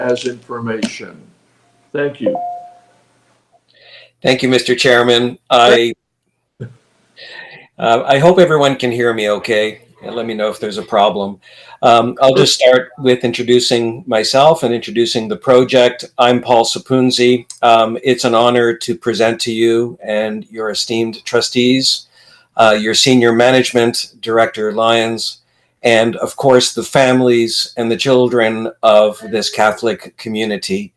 as information. Thank you. Thank you, Mr. Chairman. I hope everyone can hear me okay. And let me know if there's a problem. I'll just start with introducing myself and introducing the project. I'm Paul Sapunzi. It's an honor to present to you and your esteemed trustees, your senior management, Director Lyons, and of course the families and the children of this Catholic community.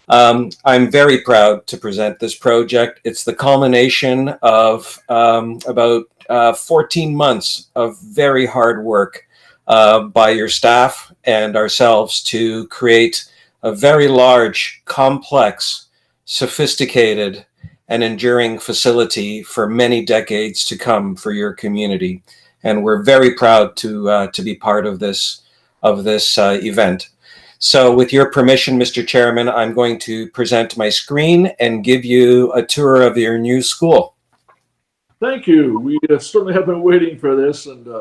I'm very proud to present this project. It's the culmination of about 14 months of very hard work by your staff and ourselves to create a very large, complex, sophisticated, and enduring facility for many decades to come for your community. And we're very proud to be part of this event. So with your permission, Mr. Chairman, I'm going to present my screen and give you a tour of your new school. Thank you. We certainly have been waiting for this, and we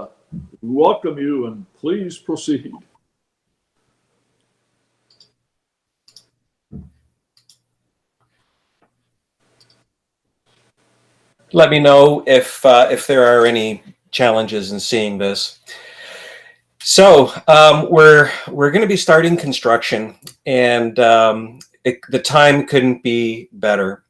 welcome you, and please proceed. Let me know if there are any challenges in seeing this. So we're going to be starting construction, and the time couldn't be better.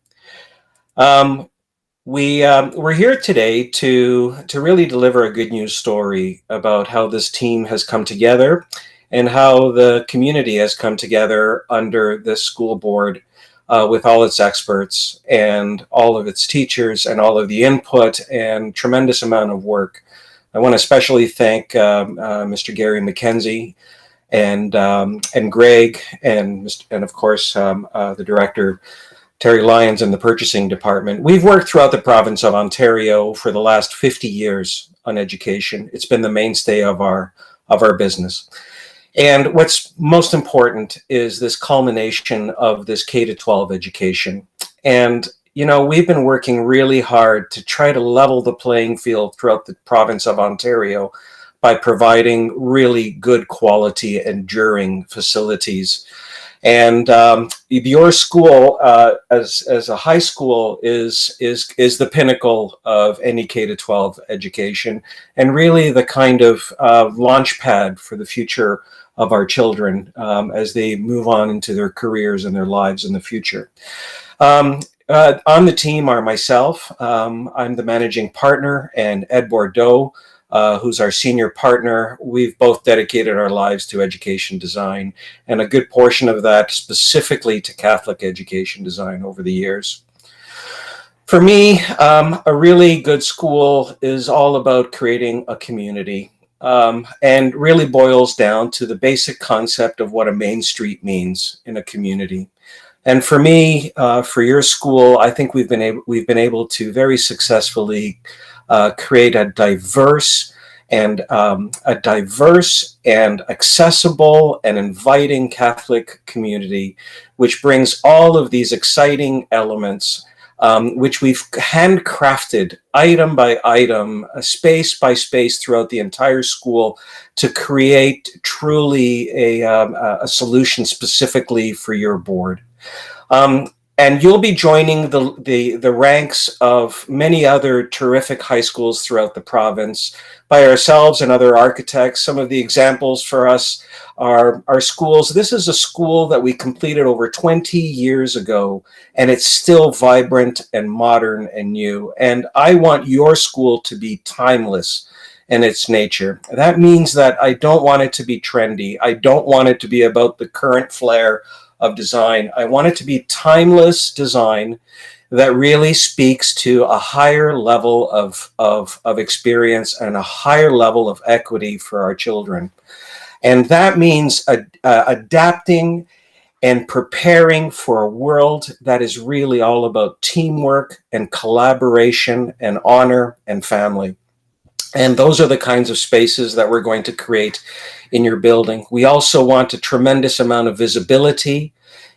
We're here today to really deliver a good news story about how this team has come together and how the community has come together under this school board with all its experts and all of its teachers and all of the input and tremendous amount of work. I want to especially thank Mr. Gary McKenzie and Greg and of course the director Terry Lyons in the purchasing department. We've worked throughout the province of Ontario for the last 50 years on education. It's been the mainstay of our business. And what's most important is this culmination of this K-12 education. And you know, we've been working really hard to try to level the playing field throughout the province of Ontario by providing really good quality, enduring facilities. And your school, as a high school, is the pinnacle of any K-12 education, and really the kind of launch pad for the future of our children as they move on into their careers and their lives in the future. On the team are myself. I'm the managing partner, and Ed Bordeaux, who's our senior partner. We've both dedicated our lives to education design, and a good portion of that specifically to Catholic education design over the years. For me, a really good school is all about creating a community, and really boils down to the basic concept of what a main street means in a community. And for me, for your school, I think we've been able to very successfully create a diverse and accessible and inviting Catholic community, which brings all of these exciting elements, which we've handcrafted item by item, space by space throughout the entire school to create truly a solution specifically for your board. And you'll be joining the ranks of many other terrific high schools throughout the province by ourselves and other architects. Some of the examples for us are our schools. This is a school that we completed over 20 years ago, and it's still vibrant and modern and new. And I want your school to be timeless in its nature. That means that I don't want it to be trendy. I don't want it to be about the current flair of design. I want it to be timeless design that really speaks to a higher level of experience and a higher level of equity for our children. And that means adapting and preparing for a world that is really all about teamwork and collaboration and honor and family. And those are the kinds of spaces that we're going to create in your building. We also want a tremendous amount of visibility,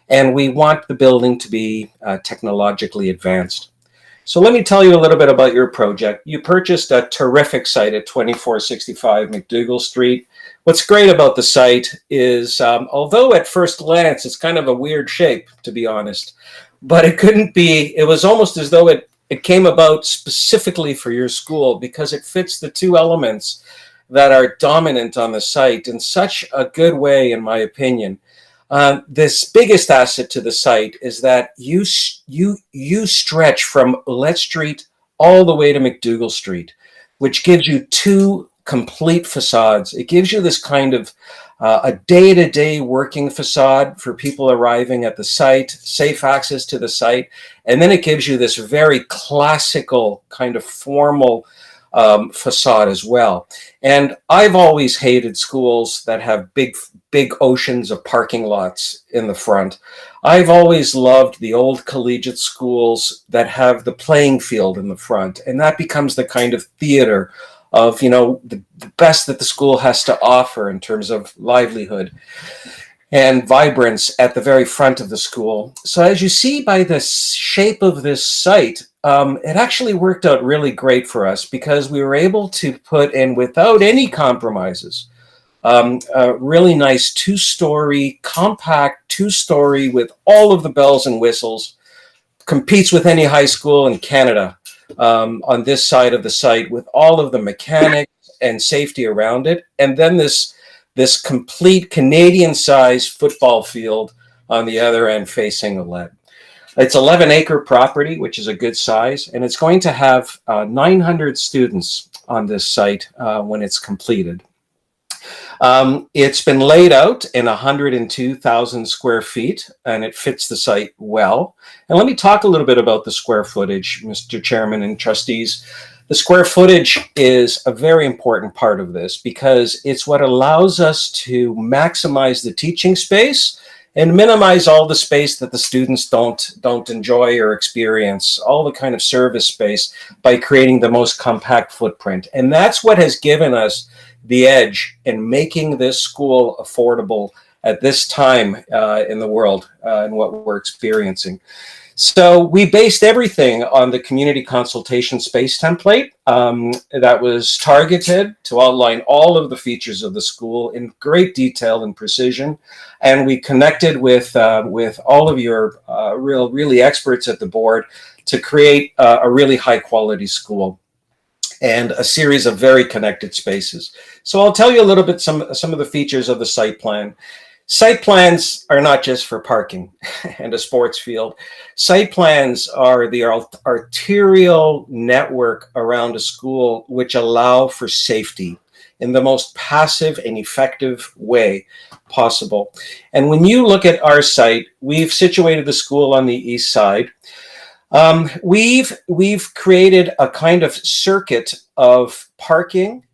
and we want the building to be technologically advanced. So let me tell you a little bit about your project. You purchased a terrific site at 2465 McDougall Street. What's great about the site is, although at first glance it's kind of a weird shape, to be honest, but it couldn't be, it was almost as though it came about specifically for your school because it fits the two elements that are dominant on the site in such a good way, in my opinion. This biggest asset to the site is that you stretch from Ouellette Street all the way to McDougall Street, which gives you two complete facades. It gives you this kind of a day-to-day working facade for people arriving at the site, safe access to the site, and then it gives you this very classical kind of formal facade as well. And I've always hated schools that have big oceans of parking lots in the front. I've always loved the old collegiate schools that have the playing field in the front, and that becomes the kind of theater of, you know, the best that the school has to offer in terms of livelihood and vibrance at the very front of the school. So as you see by the shape of this site, it actually worked out really great for us because we were able to put in, without any compromises, a really nice two-story, compact two-story with all of the bells and whistles, competes with any high school in Canada on this side of the site with all of the mechanics and safety around it. And then this complete Canadian-sized football field on the other end facing Ouellette. It's 11-acre property, which is a good size, and it's going to have 900 students on this site when it's completed. It's been laid out in 102,000 square feet, and it fits the site well. And let me talk a little bit about the square footage, Mr. Chairman and trustees. The square footage is a very important part of this because it's what allows us to maximize the teaching space and minimize all the space that the students don't enjoy or experience, all the kind of service space, by creating the most compact footprint. And that's what has given us the edge in making this school affordable at this time in the world and what we're experiencing. So we based everything on the community consultation space template that was targeted to outline all of the features of the school in great detail and precision. And we connected with all of your really experts at the board to create a really high quality school and a series of very connected spaces. So I'll tell you a little bit some of the features of the site plan. Site plans are not just for parking and a sports field. Site plans are the arterial network around a school which allow for safety in the most passive and effective way possible. And when you look at our site, we've situated the school on the east side. We've created a kind of circuit of parking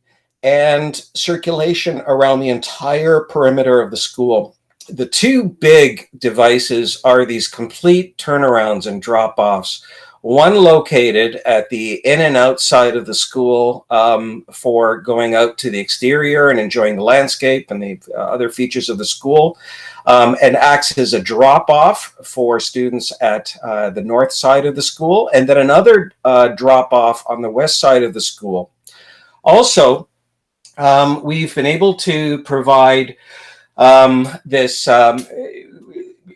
and circulation around the entire perimeter of the school. The two big devices are these complete turnarounds and drop-offs, one located at the in and out side of the school for going out to the exterior and enjoying the landscape and the other features of the school, and acts as a drop-off for students at the north side of the school, and then another drop-off on the west side of the school. Also, we've been able to provide this,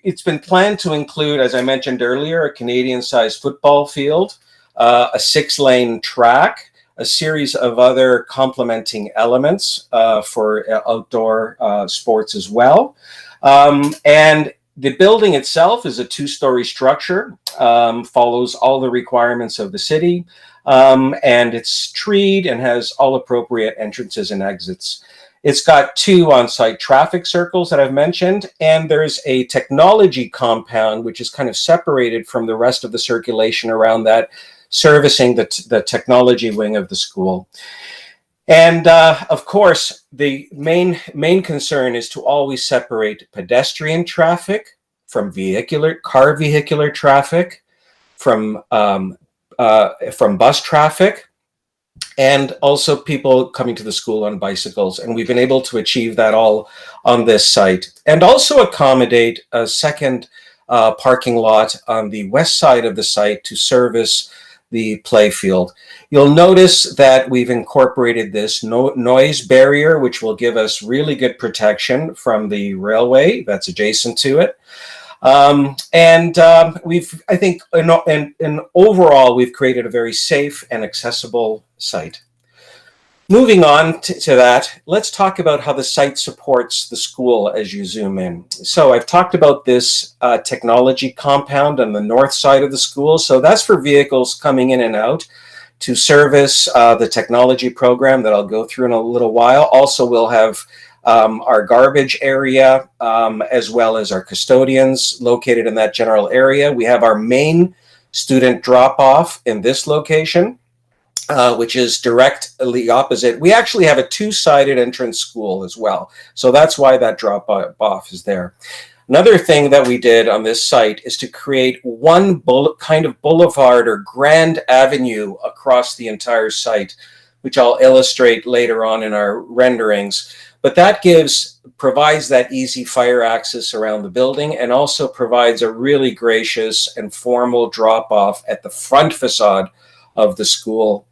it's been planned to include, as I mentioned earlier, a Canadian-sized football field, a 6-lane track, a series of other complementing elements for outdoor sports as well. And the building itself is a 2-story structure, follows all the requirements of the city, and it's treed and has all appropriate entrances and exits. It's got 2 on-site traffic circles that I've mentioned, and there's a technology compound which is kind of separated from the rest of the circulation around that, servicing the technology wing of the school. And of course, the main concern is to always separate pedestrian traffic from car vehicular traffic, from bus traffic, and also people coming to the school on bicycles. And we've been able to achieve that all on this site, and also accommodate a second parking lot on the west side of the site to service the play field. You'll notice that we've incorporated this noise barrier, which will give us really good protection from the railway that's adjacent to it. I think in overall, we've created a very safe and accessible site. Moving on to that, let's talk about how the site supports the school as you zoom in. So I've talked about this technology compound on the north side of the school. So that's for vehicles coming in and out to service the technology program that I'll go through in a little while. Also, we'll have our garbage area, as well as our custodians located in that general area. We have our main student drop-off in this location, which is directly opposite. We actually have a two-sided entrance school as well. So that's why that drop-off is there. Another thing that we did on this site is to create one kind of boulevard or grand avenue across the entire site, which I'll illustrate later on in our renderings. But that provides that easy fire access around the building, and also provides a really gracious and formal drop-off at the front facade of the school.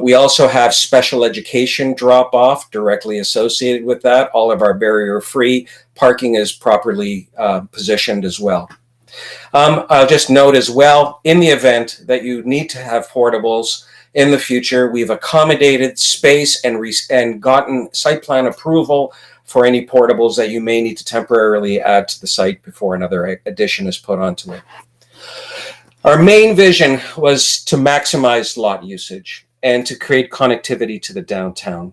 We also have special education drop-off directly associated with that. All of our barrier-free parking is properly positioned as well. I'll just note as well, in the event that you need to have portables in the future, we've accommodated space and gotten site plan approval for any portables that you may need to temporarily add to the site before another addition is put onto it. Our main vision was to maximize lot usage and to create connectivity to the downtown.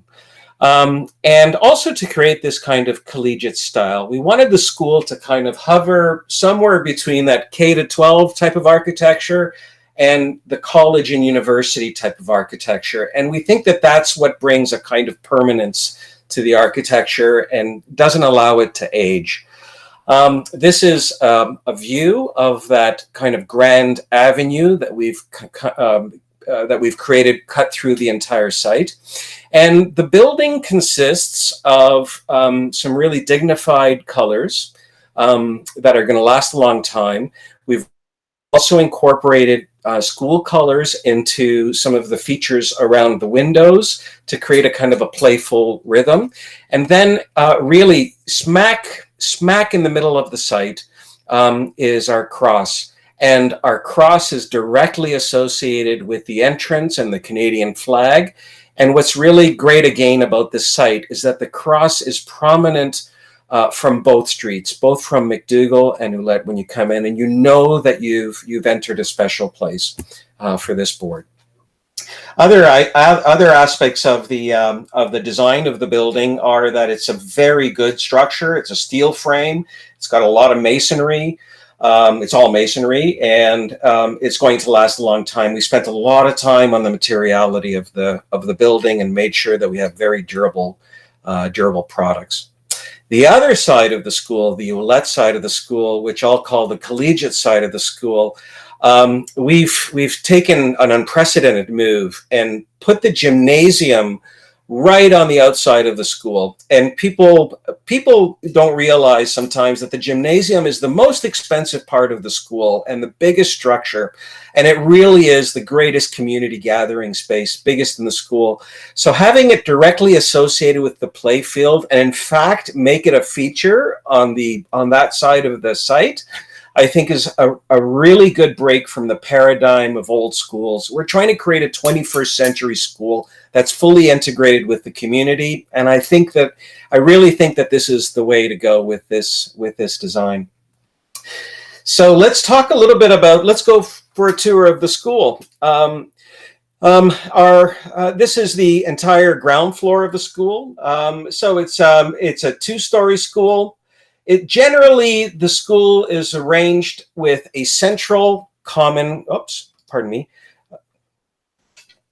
And also to create this kind of collegiate style. We wanted the school to kind of hover somewhere between that K-12 type of architecture and the college and university type of architecture. And we think that that's what brings a kind of permanence to the architecture and doesn't allow it to age. This is a view of that kind of grand avenue that we've created, cut through the entire site. And the building consists of some really dignified colors that are going to last a long time. We've also incorporated school colors into some of the features around the windows to create a kind of a playful rhythm. And then really smack in the middle of the site is our cross. And our cross is directly associated with the entrance and the Canadian flag. And what's really great again about this site is that the cross is prominent from both streets, both from McDougall and Ouellette when you come in, and you know that you've entered a special place for this board. Other aspects of the design of the building are that it's a very good structure. It's a steel frame. It's got a lot of masonry. It's all masonry, and it's going to last a long time. We spent a lot of time on the materiality of the building and made sure that we have very durable products. The other side of the school, the Ouellette side of the school, which I'll call the collegiate side of the school, we've taken an unprecedented move and put the gymnasium right on the outside of the school. And people don't realize sometimes that the gymnasium is the most expensive part of the school and the biggest structure. And it really is the greatest community gathering space, biggest in the school. So having it directly associated with the play field, and in fact, make it a feature on that side of the site, I think is a really good break from the paradigm of old schools. We're trying to create a 21st century school that's fully integrated with the community. And I really think that this is the way to go with this design. So let's talk a little bit let's go for a tour of the school. This is the entire ground floor of the school. So it's a two-story school. Generally, the school is arranged with a central common,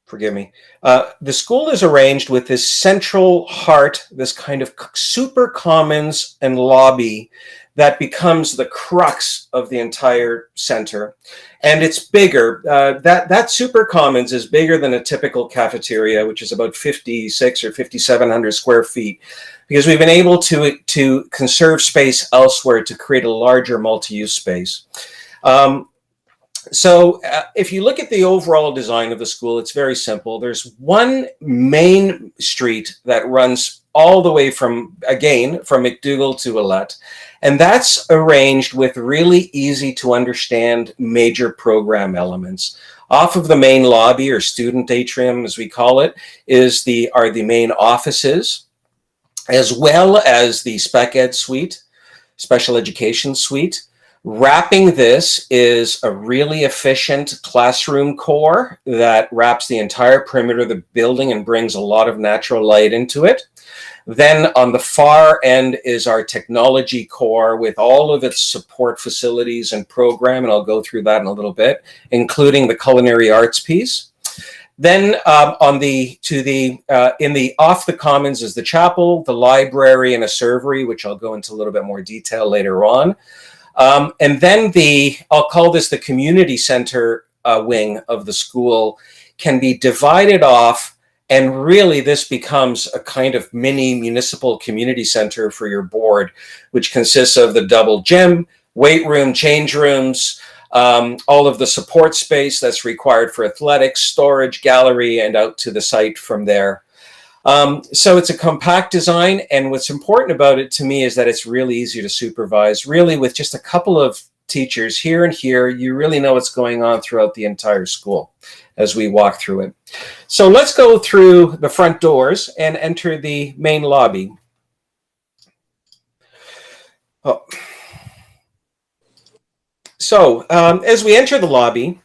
forgive me. The school is arranged with this central heart, this kind of super commons and lobby that becomes the crux of the entire center. And it's bigger. That super commons is bigger than a typical cafeteria, which is about 56 or 5,700 square feet, because we've been able to conserve space elsewhere to create a larger multi-use space. So if you look at the overall design of the school, it's very simple. There's one main street that runs all the way from McDougall to Willette, and that's arranged with really easy to understand major program elements. Off of the main lobby, or student atrium as we call it, are the main offices, as well as the spec ed suite, special education suite. Wrapping this is a really efficient classroom core that wraps the entire perimeter of the building and brings a lot of natural light into it. Then on the far end is our technology core with all of its support facilities and program, and I'll go through that in a little bit, including the culinary arts piece. Then in the off the commons is the chapel, the library, and a servery, which I'll go into a little bit more detail later on. And then I'll call this the community center wing of the school, can be divided off, and really this becomes a kind of mini municipal community center for your board, which consists of the double gym, weight room, change rooms, all of the support space that's required for athletics, storage, gallery, and out to the site from there. So it's a compact design, and what's important about it to me is that it's really easy to supervise. Really, with just a couple of teachers here and here, you really know what's going on throughout the entire school as we walk through it. So let's go through the front doors and enter the main lobby. Oh. So as we enter the lobby,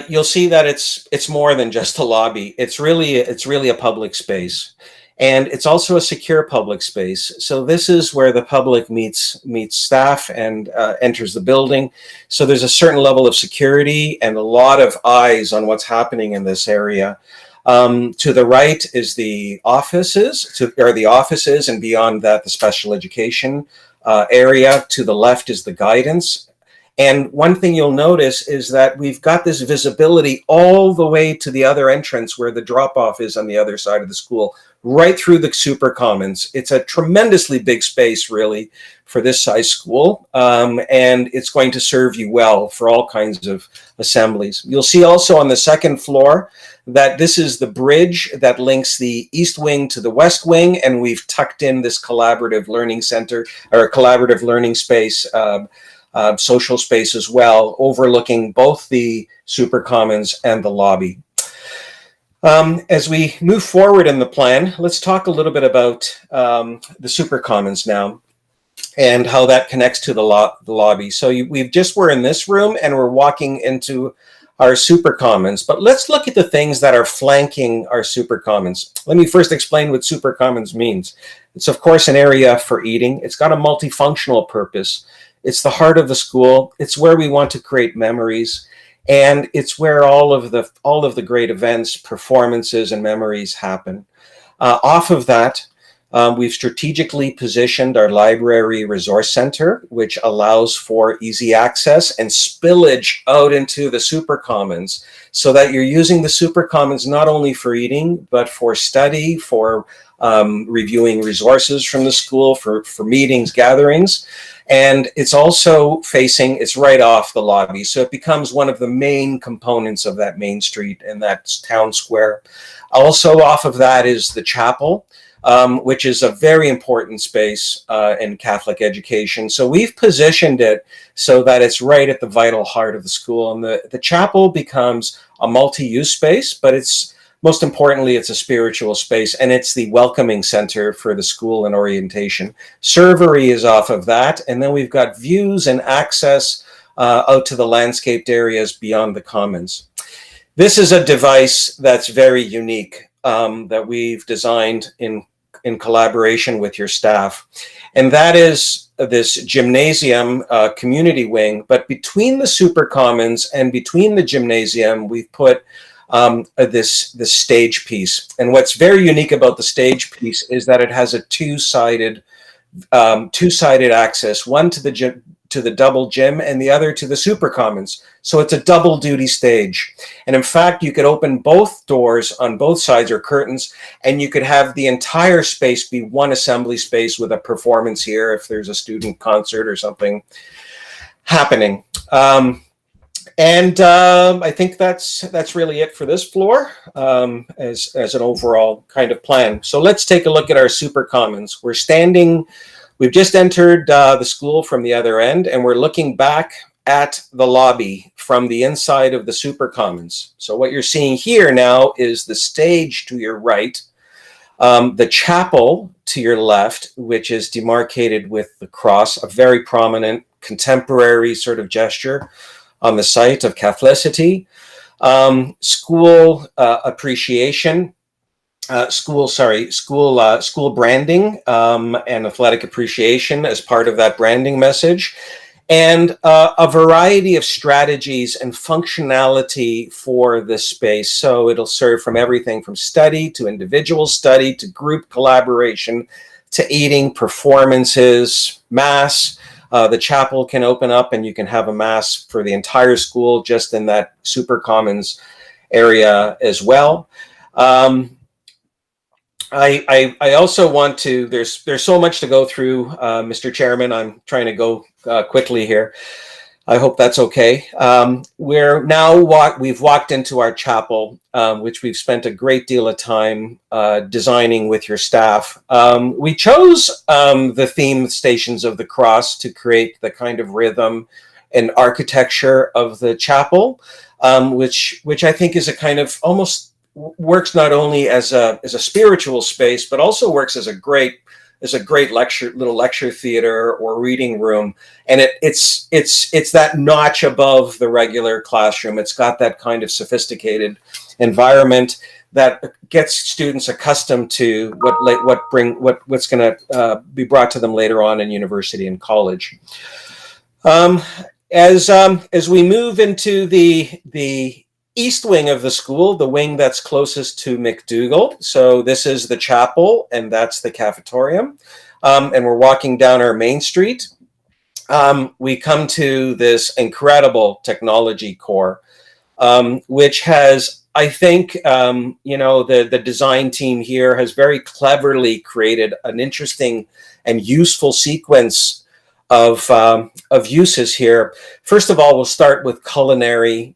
you'll see that it's more than just a lobby. It's really a public space, and it's also a secure public space. So this is where the public meets staff and enters the building. So there's a certain level of security and a lot of eyes on what's happening in this area. To the right is the offices, and beyond that, the special education area. To the left is the guidance. And one thing you'll notice is that we've got this visibility all the way to the other entrance where the drop-off is on the other side of the school, right through the super commons. It's a tremendously big space, really, for this size school, and it's going to serve you well for all kinds of assemblies. You'll see also on the second floor that this is the bridge that links the east wing to the west wing, and we've tucked in this collaborative learning center, or collaborative learning space, social space as well, overlooking both the super commons and the lobby. As we move forward in the plan, let's talk a little bit about the super commons now and how that connects to the lobby. So we're in this room and we're walking into our super commons, but let's look at the things that are flanking our super commons. Let me first explain what super commons means. It's of course an area for eating. It's got a multifunctional purpose. It's the heart of the school. It's where we want to create memories, and it's where all of the great events, performances, and memories happen. Off of that, we've strategically positioned our library resource center, which allows for easy access and spillage out into the super commons, so that you're using the super commons not only for eating, but for study, for reviewing resources from the school, for meetings, gatherings. And it's also it's right off the lobby. So it becomes one of the main components of that main street and that town square. Also off of that is the chapel, which is a very important space in Catholic education. So we've positioned it so that it's right at the vital heart of the school. And the chapel becomes a multi-use space, but most importantly, it's a spiritual space, and it's the welcoming center for the school and orientation. Servery is off of that, and then we've got views and access out to the landscaped areas beyond the commons. This is a device that's very unique that we've designed in collaboration with your staff, and that is this gymnasium community wing. But between the super commons and between the gymnasium, we've put this stage piece. And what's very unique about the stage piece is that it has a two-sided access, one to the double gym and the other to the super commons. So it's a double duty stage. And in fact, you could open both doors on both sides, or curtains, and you could have the entire space be one assembly space with a performance here if there's a student concert or something happening. And I think that's really it for this floor as an overall kind of plan. So let's take a look at our super commons. We've just entered the school from the other end, and we're looking back at the lobby from the inside of the super commons. So what you're seeing here now is the stage to your right, the chapel to your left, which is demarcated with the cross, a very prominent contemporary sort of gesture on the site of Catholicity, school appreciation, school branding and athletic appreciation as part of that branding message, and a variety of strategies and functionality for this space. So it'll serve from everything from study to individual study to group collaboration to eating, performances, mass. The chapel can open up and you can have a mass for the entire school just in that super commons area as well. I also want to, there's so much to go through, Mr. Chairman. I'm trying to go quickly here. I hope that's okay. We've walked into our chapel, which we've spent a great deal of time designing with your staff. We chose the theme Stations of the Cross to create the kind of rhythm and architecture of the chapel, which I think is a kind of almost works not only as a spiritual space, but also works as a great little lecture theater or reading room. And it's that notch above the regular classroom. It's got that kind of sophisticated environment that gets students accustomed to what's going to be brought to them later on in university and college. As we move into the east wing of the school, the wing that's closest to McDougall. So this is the chapel, and that's the cafetorium. And we're walking down our main street. We come to this incredible technology core, which has, I think, the design team here has very cleverly created an interesting and useful sequence of uses here. First of all, we'll start with culinary,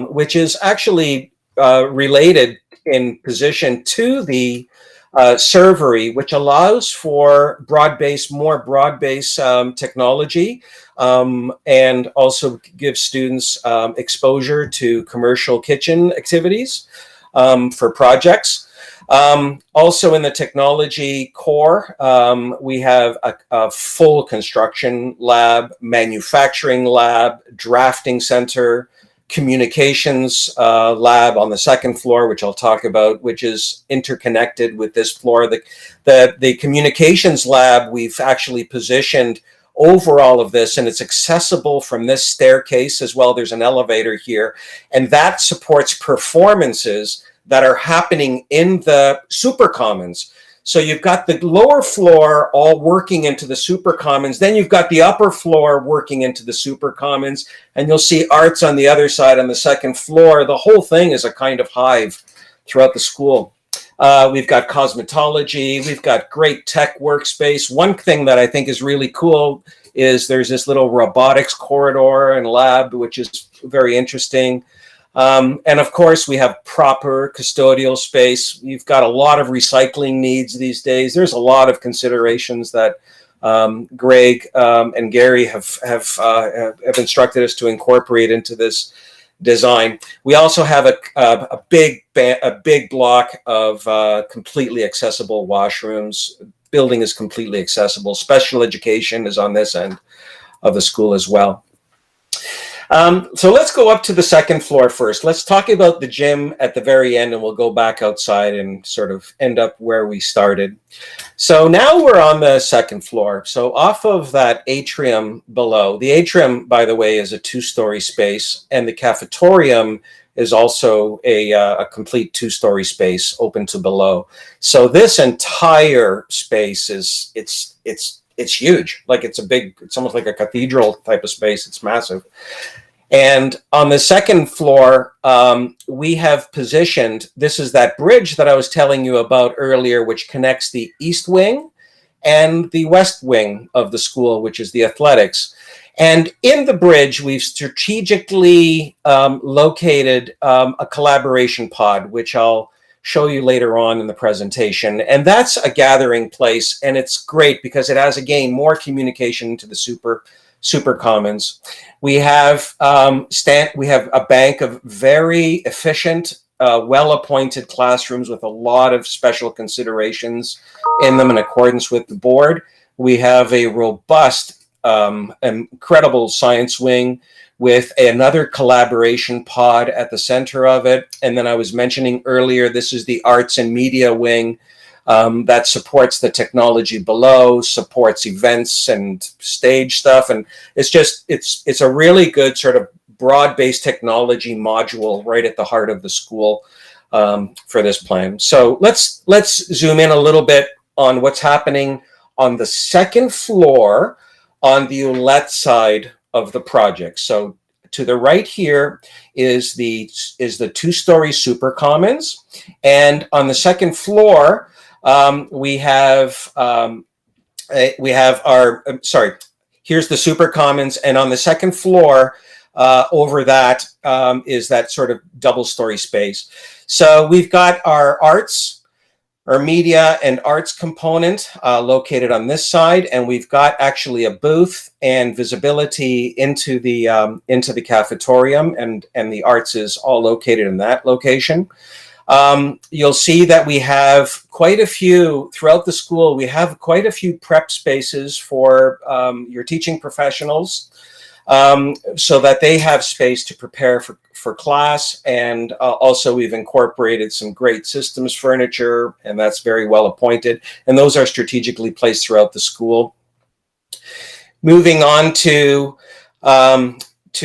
which is actually related in position to the servery, which allows for more broad-based technology, and also gives students exposure to commercial kitchen activities for projects. Also in the technology core, we have a full construction lab, manufacturing lab, drafting center, communications lab on the second floor, which I'll talk about, which is interconnected with this floor. The communications lab, we've actually positioned over all of this, and it's accessible from this staircase as well. There's an elevator here, and that supports performances that are happening in the super commons. So you've got the lower floor all working into the super commons. Then you've got the upper floor working into the super commons, and you'll see arts on the other side on the second floor. The whole thing is a kind of hive throughout the school. We've got cosmetology. We've got great tech workspace. One thing that I think is really cool is there's this little robotics corridor and lab, which is very interesting. And of course, we have proper custodial space. You've got a lot of recycling needs these days. There's a lot of considerations that Greg and Gary have instructed us to incorporate into this design. We also have a big block of completely accessible washrooms. Building is completely accessible. Special education is on this end of the school as well. So let's go up to the second floor first. Let's talk about the gym at the very end, and we'll go back outside and sort of end up where we started. So now we're on the second floor. So off of that atrium below, the atrium, by the way, is a 2-story space, and the cafetorium is also a complete 2-story space open to below. So this entire space it's huge. Like it's almost like a cathedral type of space. It's massive. And on the second floor, we have positioned, this is that bridge that I was telling you about earlier, which connects the east wing and the west wing of the school, which is the athletics. And in the bridge, we've strategically located a collaboration pod, which I'll show you later on in the presentation. And that's a gathering place, and it's great because it has, again, more communication to the super commons. We have a bank of very efficient, well-appointed classrooms with a lot of special considerations in them in accordance with the board. We have a robust, incredible science wing with another collaboration pod at the center of it. And then I was mentioning earlier, this is the arts and media wing that supports the technology below, supports events and stage stuff. And it's a really good sort of broad-based technology module right at the heart of the school for this plan. So let's zoom in a little bit on what's happening on the second floor on the Ouellette side of the project. So to the right here is the two-story super commons, and on the second floor we have our here's the super commons, and on the second floor over that is that sort of double-story space. So we've got our media and arts component located on this side, and we've got actually a booth and visibility into the cafetorium, and the arts is all located in that location. You'll see that we have quite a few throughout the school. We have quite a few prep spaces for your teaching professionals, so that they have space to prepare for class. And also we've incorporated some great systems furniture, and that's very well appointed. And those are strategically placed throughout the school. Moving on to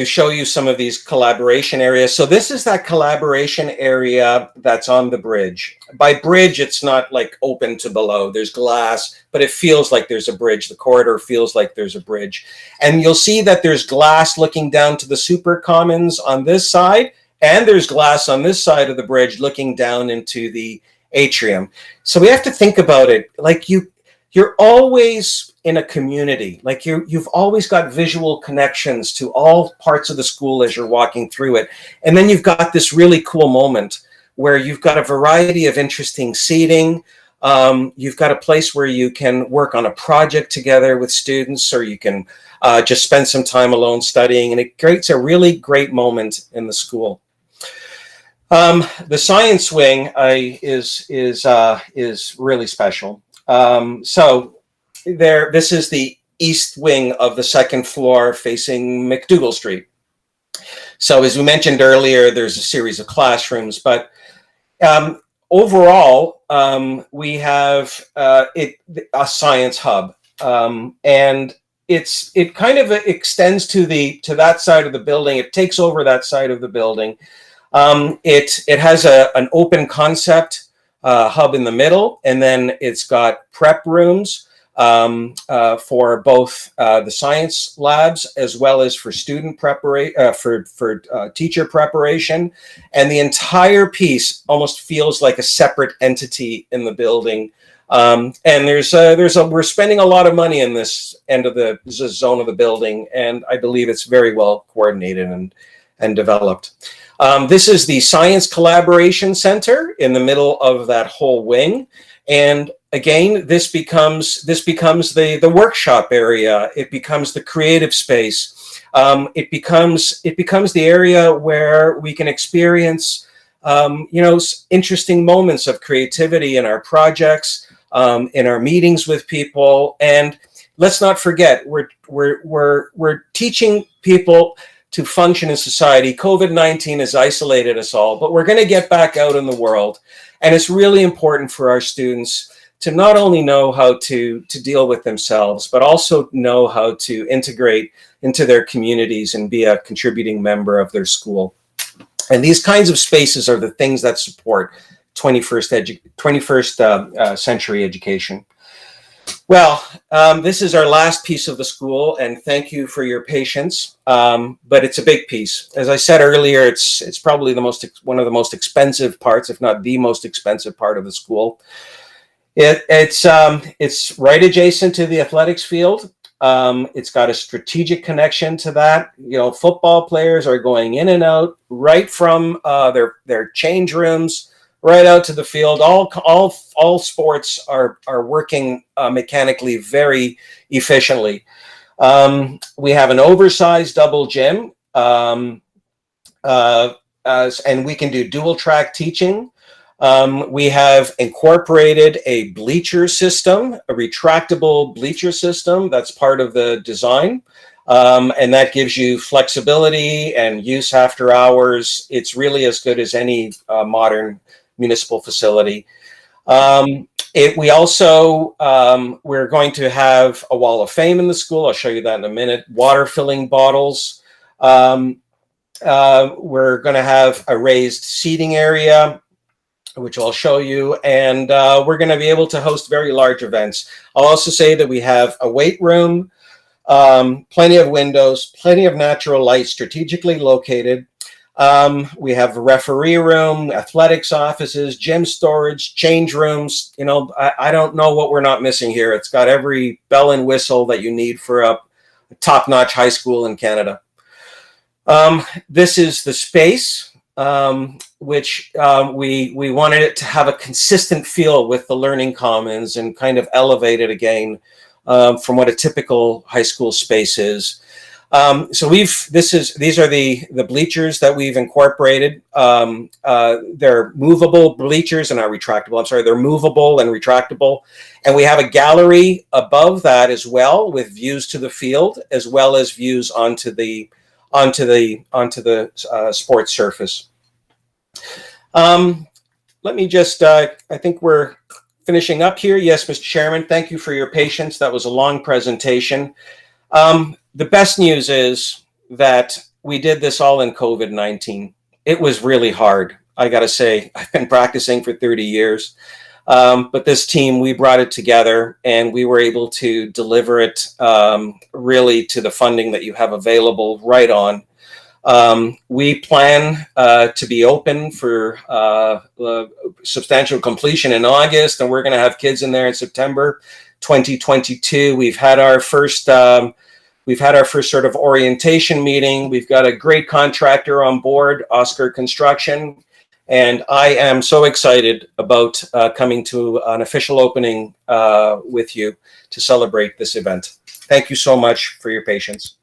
show you some of these collaboration areas. So this is that collaboration area that's on the bridge. By bridge, it's not like open to below. There's glass, but it feels like there's a bridge. The corridor feels like there's a bridge. And you'll see that there's glass looking down to the super commons on this side, and there's glass on this side of the bridge looking down into the atrium. So we have to think about it like you're always in a community, like you've always got visual connections to all parts of the school as you're walking through it. And then you've got this really cool moment where you've got a variety of interesting seating. You've got a place where you can work on a project together with students, or you can just spend some time alone studying, and it creates a really great moment in the school. The science wing is really special. This is the east wing of the second floor facing McDougall Street. So as we mentioned earlier, there's a series of classrooms, but overall, we have a science hub, and it kind of extends to that side of the building. It takes over that side of the building. It has an open concept hub in the middle, and then it's got prep rooms for both the science labs as well as for student preparation, for teacher preparation, and the entire piece almost feels like a separate entity in the building. And we're spending a lot of money in this end of the zone of the building, and I believe it's very well coordinated and developed. This is the Science Collaboration Center in the middle of that whole wing. And again, this becomes the workshop area. It becomes the creative space. It becomes the area where we can experience, interesting moments of creativity in our projects, in our meetings with people. And let's not forget, we're teaching people to function in society. COVID-19 has isolated us all, but we're going to get back out in the world. And it's really important for our students to not only know how to deal with themselves, but also know how to integrate into their communities and be a contributing member of their school. And these kinds of spaces are the things that support 21st century education. Well, this is our last piece of the school, and thank you for your patience. But it's a big piece. As I said earlier, it's probably one of the most expensive parts, if not the most expensive part of the school. It's right adjacent to the athletics field. It's got a strategic connection to that. You know, football players are going in and out right from their change rooms right out to the field. All sports are working mechanically very efficiently. We have an oversized double gym, and we can do dual track teaching. We have incorporated a bleacher system, a retractable bleacher system that's part of the design. And that gives you flexibility and use after hours. It's really as good as any modern municipal facility. We also, we're going to have a wall of fame in the school. I'll show you that in a minute. Water filling bottles. We're going to have a raised seating area, which I'll show you, and we're going to be able to host very large events. I'll also say that we have a weight room, plenty of windows, plenty of natural light strategically located. We have a referee room, athletics offices, gym storage, change rooms. You know, I don't know what we're not missing here. It's got every bell and whistle that you need for a top-notch high school in Canada. This is the space, which we wanted it to have a consistent feel with the Learning Commons and kind of elevate it again from what a typical high school space is. So these are the bleachers that we've incorporated. They're movable bleachers and not retractable. I'm sorry, they're movable and retractable. And we have a gallery above that as well, with views to the field as well as views onto the sports surface. Let me just, I think we're finishing up here. Yes, Mr. Chairman, thank you for your patience. That was a long presentation. The best news is that we did this all in COVID-19. It was really hard. I got to say, I've been practicing for 30 years. But this team, we brought it together and we were able to deliver it really to the funding that you have available right on. We plan to be open for substantial completion in August, and we're going to have kids in there in September 2022. We've had our first sort of orientation meeting. We've got a great contractor on board, Oscar Construction, and I am so excited about coming to an official opening with you to celebrate this event. Thank you so much for your patience.